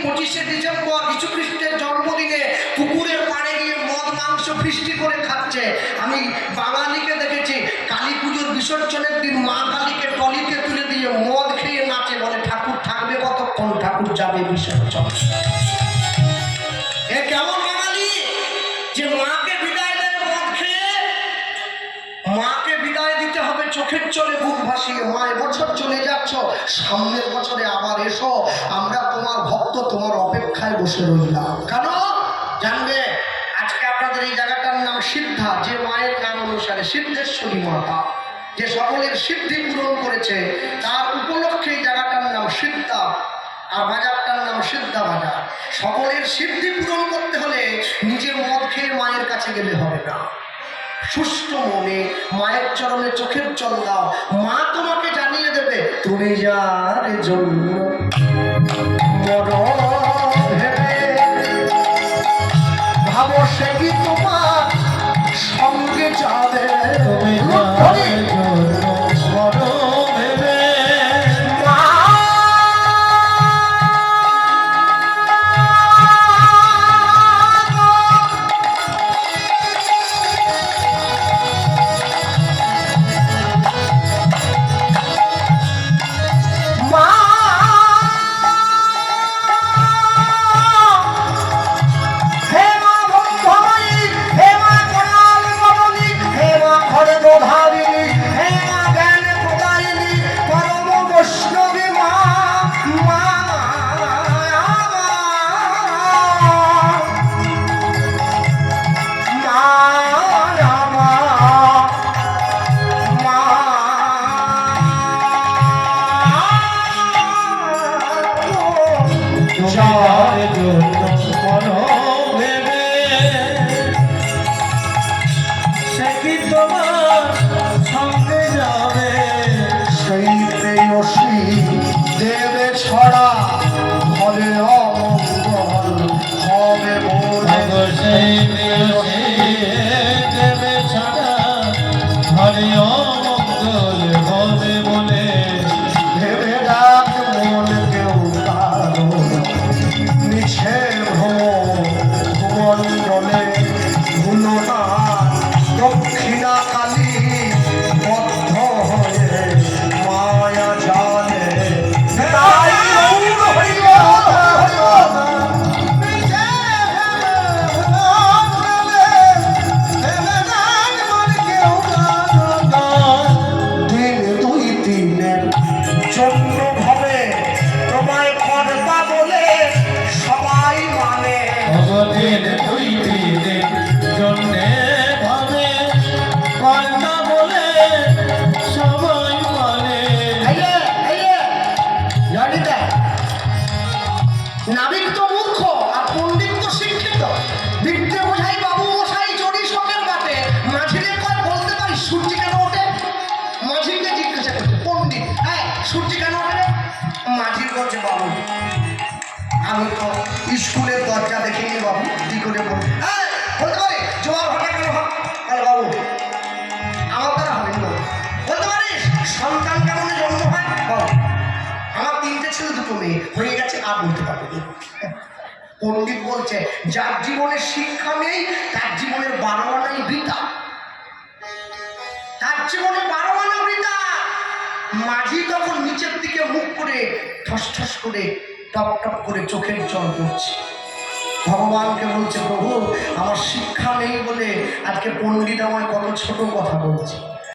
25শে December যীশু খ্রিস্টের জন্মদিনে পুকুরের পাড়ে গিয়ে মদ মাংস ফিস্টি করে খাচ্ছে। আমি বাঙালিকে দেখেছি কালী পুজোর বিসর্জনের দিন মা কালীকে টলিতে তুলে দিয়ে মদ খেয়ে নাচে, বলে ঠাকুর থাকবে কতক্ষণ, ঠাকুর যাবে বিসর্জন। এ কেমন বাঙালি যে মাকে বিদায় দেয় মদ খেয়ে? মাকে বিদায় দিতে হবে চোখের জলে বুক ভাসিয়ে। মা এবছর চলে যাচ্ছ, সামনের বছরে আবার এসো, আমরা তোমার ভক্ত, তোমার অপেক্ষায় বসে রইলাম। কেন জানবে? আজকে আপনাদের এই জায়গাটার নাম সিদ্ধা, যে মায়ের নাম অনুসারে সিদ্ধেশ্বরী মাতা, যে সকলের সিদ্ধি পূরণ করেছে, তার উপলক্ষে এই জায়গাটার নাম সিদ্ধা, আর বাজারটার নাম সিদ্ধা বাজার। সকলের সিদ্ধি পূরণ করতে হলে নিজে মদ খেয়ে মায়ের কাছে গেলে হবে না। সুস্থ মনে মায়ের চরণে চোখের জল দাও, মা তোমাকে জানিয়ে দেবে তুমি যার জন্য ভাবো সে কি তোমার সঙ্গে যাবে। তুমি নাবিক তো মূর্খ আর পণ্ডিত তো শিক্ষিত। বিদ্যে বোঝাই বাবু মশাই চড়ি শখের কাটে, মাঝিরে কয় বলতে পারি সূর্য কেন ওঠে? মাঝিকে জিজ্ঞাসা করছে পণ্ডিত, হ্যাঁ সূর্য কেন ওঠে? মাঝি বলছে বাবু আমি তো স্কুলের দরজা দেখিনি বাবু, কি করে বলতে? হ্যাঁ বলতে পারি জোয়ার ভাটা কেন হয়? তাহলে বাবু আমার দ্বারা হবে না। বলতে পারিস সন্তান কেমন জন্ম হয়? বল। আমার 3টে ছেলে 2 মেয়ে হয়ে গেছে, আর বলতে পারবে। পণ্ডিত বলছে যার জীবনে শিক্ষা নেই তার জীবনের 12 আনাই বৃথা, তার জীবনে 12 আনা বৃথা। মাঝি তখন নিচের দিকে মুখ করে ঠস ঠস করে টপ টপ করে চোখের জল পড়ছে। ভগবানকে বলছে প্রভু আমার শিক্ষা নেই বলে আজকে পণ্ডিত আমায় কত ছোট কথা বলছে।